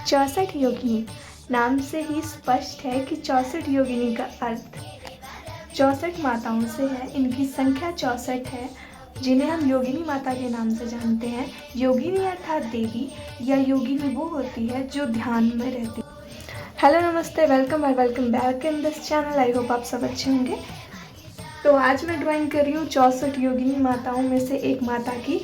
64 योगिनी। नाम से ही स्पष्ट है कि 64 योगिनी का अर्थ 64 माताओं से है। इनकी संख्या 64 है, जिन्हें हम योगिनी माता के नाम से जानते हैं। योगिनी अर्थात देवी या योगिनी वो होती है जो ध्यान में रहती है। हेलो, नमस्ते, वेलकम और welcome back in this channel. I hope आप सब अच्छे होंगे। तो आज मैं ड्राइंग कर रही हूँ 64 योगिनी माताओं में से एक माता की,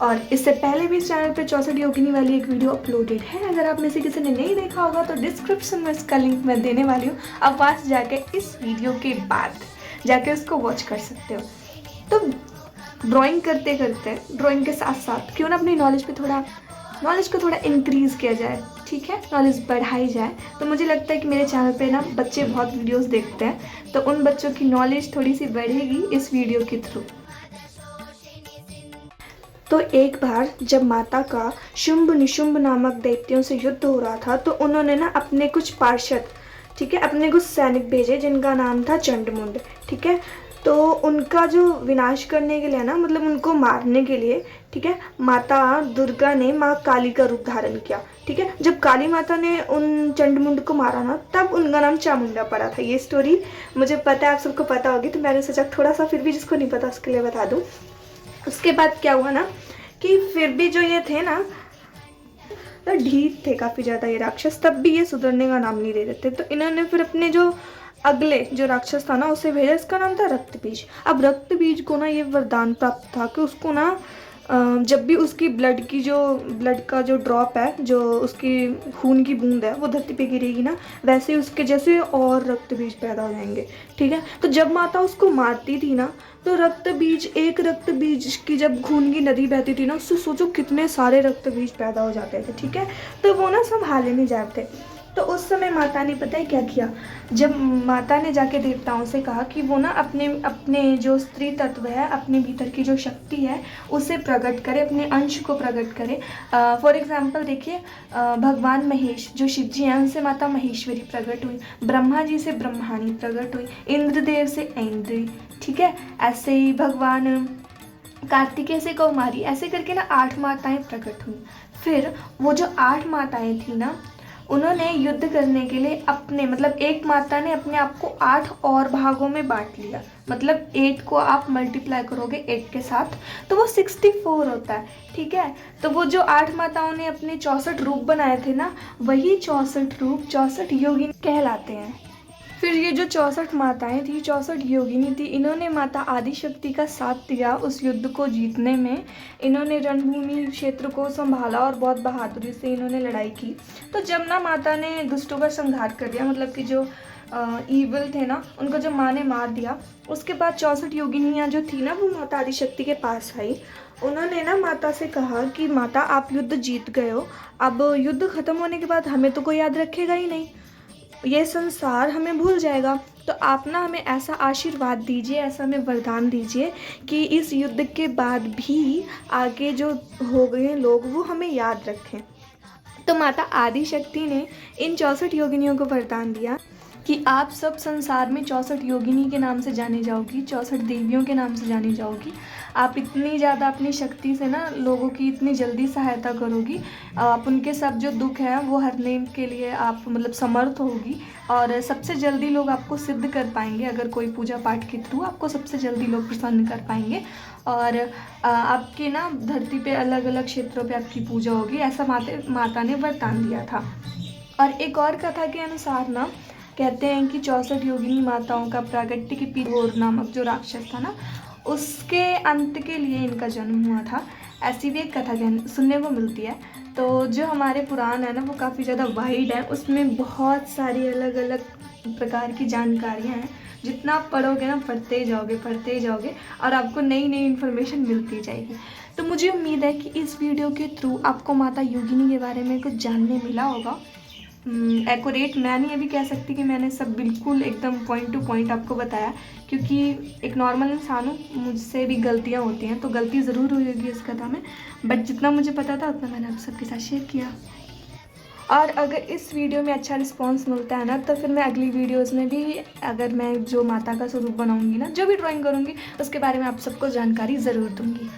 और इससे पहले भी इस चैनल पे 64 योगिनी वाली एक वीडियो अपलोडेड है। अगर आप में से किसी ने नहीं देखा होगा तो डिस्क्रिप्शन में इसका लिंक मैं देने वाली हूँ। आप वहाँ से जाके इस वीडियो के बाद जाके उसको वॉच कर सकते हो। तो ड्राइंग करते करते, ड्राइंग के साथ साथ क्यों ना अपनी नॉलेज को थोड़ा इंक्रीज़ किया जाए, ठीक है, नॉलेज बढ़ाई जाए। तो मुझे लगता है कि मेरे चैनल पे ना बच्चे बहुत वीडियोस देखते हैं, तो उन बच्चों की नॉलेज थोड़ी सी बढ़ेगी इस वीडियो के थ्रू। तो एक बार जब माता का शुंभ निशुंभ नामक दैत्यों से युद्ध हो रहा था, तो उन्होंने ना अपने कुछ पार्षद, ठीक है, अपने कुछ सैनिक भेजे जिनका नाम था चंडमुंड, ठीक है। तो उनका जो विनाश करने के लिए ना, मतलब उनको मारने के लिए, ठीक है, माता दुर्गा ने माँ काली का रूप धारण किया, ठीक है। जब काली माता ने उन चंडमुंड को मारा ना, तब उनका नाम चामुंडा पड़ा था। ये स्टोरी मुझे पता है, आप सबको पता होगी, तो मैंने सोचा थोड़ा सा फिर भी जिसको नहीं पता उसके लिए बता दूँ। उसके बाद क्या हुआ ना कि फिर भी जो ये थे ना, तो ढीठ थे काफ़ी ज़्यादा ये राक्षस, तब भी ये सुधरने का नाम नहीं ले रहे थे। तो इन्होंने फिर अपने जो अगले जो राक्षस था ना उसे भेजा, इसका नाम था रक्त बीज। अब रक्त बीज को ना ये वरदान प्राप्त था कि उसको ना जब भी उसकी ब्लड का जो ड्रॉप है, जो उसकी खून की बूंद है, वो धरती पे गिरेगी ना, वैसे उसके जैसे और रक्त बीज पैदा हो जाएंगे, ठीक है। तो जब माता उसको मारती थी ना, तो एक रक्त बीज की जब खून की नदी बहती थी ना, उससे सोचो कितने सारे रक्त बीज पैदा हो जाते थे, ठीक है। तो वो ना संभाले नहीं जाते। तो उस समय माता ने पता है क्या किया, जब माता ने जाके देवताओं से कहा कि वो ना अपने अपने जो स्त्री तत्व है, अपने भीतर की जो शक्ति है उसे प्रकट करे, अपने अंश को प्रकट करे। फॉर एग्जांपल देखिए, भगवान महेश जो शिव जी हैं, उनसे माता महेश्वरी प्रकट हुई, ब्रह्मा जी से ब्रह्माणी प्रकट हुई, इंद्रदेव से ऐन्द्री, ठीक है। ऐसे ही भगवान कार्तिकेय से कौमारी, ऐसे करके ना 8 माताएं प्रकट हुई। फिर वो जो 8 माताएं थी ना, उन्होंने युद्ध करने के लिए एक माता ने अपने आप को 8 और भागों में बांट लिया। मतलब 8 को आप मल्टीप्लाई करोगे 8 के साथ तो वो 64 होता है, ठीक है। तो वो जो 8 माताओं ने अपने 64 रूप बनाए थे ना, वही 64 रूप 64 योगिनी कहलाते हैं। फिर ये जो 64 माताएं थी, 64 योगिनी थी, इन्होंने माता आदिशक्ति का साथ दिया उस युद्ध को जीतने में। इन्होंने रणभूमि क्षेत्र को संभाला और बहुत बहादुरी से इन्होंने लड़ाई की। तो जब ना माता ने दुष्टों का संहार कर दिया, मतलब कि जो ईविल थे ना, उनको जब माँ ने मार दिया, उसके बाद 64 योगिनियाँ जो थी ना, वो माता आदिशक्ति के पास आई। उन्होंने ना माता से कहा कि माता, आप युद्ध जीत गए हो, अब युद्ध खत्म होने के बाद हमें तो कोई याद रखेगा ही नहीं, ये संसार हमें भूल जाएगा। तो आप ना हमें ऐसा आशीर्वाद दीजिए, ऐसा हमें वरदान दीजिए कि इस युद्ध के बाद भी आगे जो हो गए लोग वो हमें याद रखें। तो माता आदिशक्ति ने इन 64 योगिनियों को वरदान दिया कि आप सब संसार में 64 योगिनी के नाम से जानी जाओगी, 64 देवियों के नाम से जानी जाओगी। आप इतनी ज़्यादा अपनी शक्ति से ना लोगों की इतनी जल्दी सहायता करोगी, आप उनके सब जो दुख हैं वो हरने के लिए आप समर्थ होगी, और सबसे जल्दी लोग आपको सिद्ध कर पाएंगे। अगर कोई पूजा पाठ के थ्रू आपको सबसे जल्दी लोग प्रसन्न कर पाएंगे, और आपके ना धरती पे अलग अलग क्षेत्रों पे आपकी पूजा होगी, ऐसा माता ने वरदान दिया था। और एक और कथा के अनुसार ना कहते हैं कि 64 योगिनी माताओं का प्रागट्य की पीर नामक जो राक्षस था ना, उसके अंत के लिए इनका जन्म हुआ था। ऐसी भी एक कथा सुनने को मिलती है। तो जो हमारे पुराण है ना, वो काफ़ी ज़्यादा वाइड है, उसमें बहुत सारी अलग अलग प्रकार की जानकारियाँ हैं। जितना आप पढ़ोगे ना, पढ़ते ही जाओगे और आपको नई नई इन्फॉर्मेशन मिलती जाएगी। तो मुझे उम्मीद है कि इस वीडियो के थ्रू आपको माता योगिनी के बारे में कुछ जानने मिला होगा। एक्यूरेट मैं नहीं अभी कह सकती कि मैंने सब बिल्कुल एकदम पॉइंट टू पॉइंट आपको बताया, क्योंकि एक नॉर्मल इंसान हूँ, मुझसे भी गलतियाँ होती हैं, तो गलती ज़रूर हुई होगी इस कथा में, बट जितना मुझे पता था उतना मैंने आप सबके साथ शेयर किया। और अगर इस वीडियो में अच्छा रिस्पांस मिलता है ना, तो फिर मैं अगली वीडियोस में भी, अगर मैं जो माता का स्वरूप बनाऊंगी ना, जो भी ड्राइंग करूंगी, उसके बारे में आप सबको जानकारी ज़रूर दूंगी।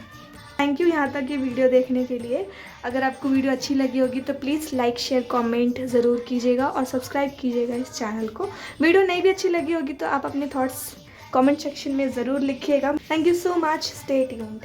थैंक यू यहाँ तक ये वीडियो देखने के लिए। अगर आपको वीडियो अच्छी लगी होगी तो प्लीज़ लाइक शेयर कमेंट ज़रूर कीजिएगा और सब्सक्राइब कीजिएगा इस चैनल को। वीडियो नहीं भी अच्छी लगी होगी तो आप अपने थॉट्स कमेंट सेक्शन में ज़रूर लिखिएगा। Thank you so much, stay tuned.